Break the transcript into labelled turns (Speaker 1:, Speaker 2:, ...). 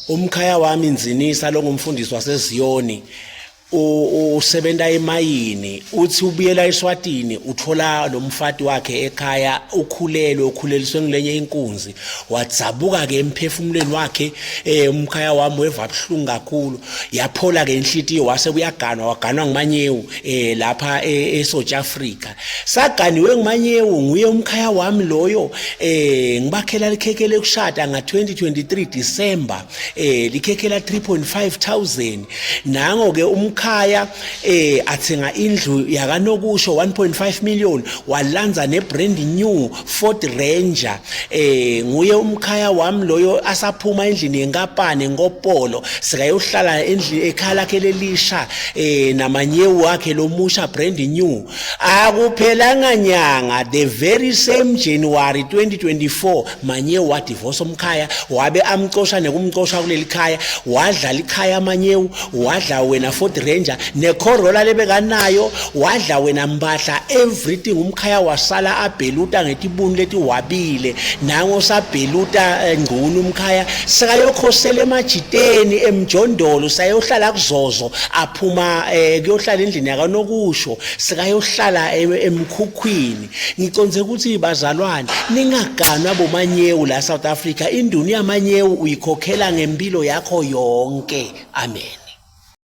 Speaker 1: Umkhaya wami Nzinisa lo ngumfundisi waseZiyoni usebenza emayini uthi ubuyela eSwatini uthola nomfati wakhe ekhaya ukhuleliswe ngelenye inkunzi wadzabuka ke emphefumulweni wakhe umkhaya wami weva abhlungu kakhulu yaphola ke inhlitiyo wase waganwa nguManyewu lapha eSouth Africa saganiwe nguManyewu nguye umkhaya wami loyo ngibakhela likheke lekushada nga2023 December likhekhela 3,500 nango ke umkhaya athenga indlu yakanokusho 1.5 million walanza ne brand new Ford Ranger nguye umkhaya wami loyo asaphuma endlini yenkapane ngopolo sikayohlala endlini ekhala kelelisha naManyewu wakhe lomusha brand new akuphelanga nyanga the very same January 2024 Manyewu wa divorce umkhaya wabe amcosha nekumcosha kuleli khaya wadla ikhaya Manyewu wadla wena Ford Ranger neCorolla lebekanayo wadla wena Mbahla everything umkhaya wasala abheluta ngetibuni leti wabile nango sabheluta ngqunu umkhaya sikayokhosela emajiteni emjondolo sayohlala kuZozo aphuma kuyohlala endlini yakanokusho sikayohlala emkhukhwini ngiconze ukuthi bazalwane ningaganwa boManyewu la South Africa induni yaManyewu uyikhokhela ngempilo yakho yonke amen.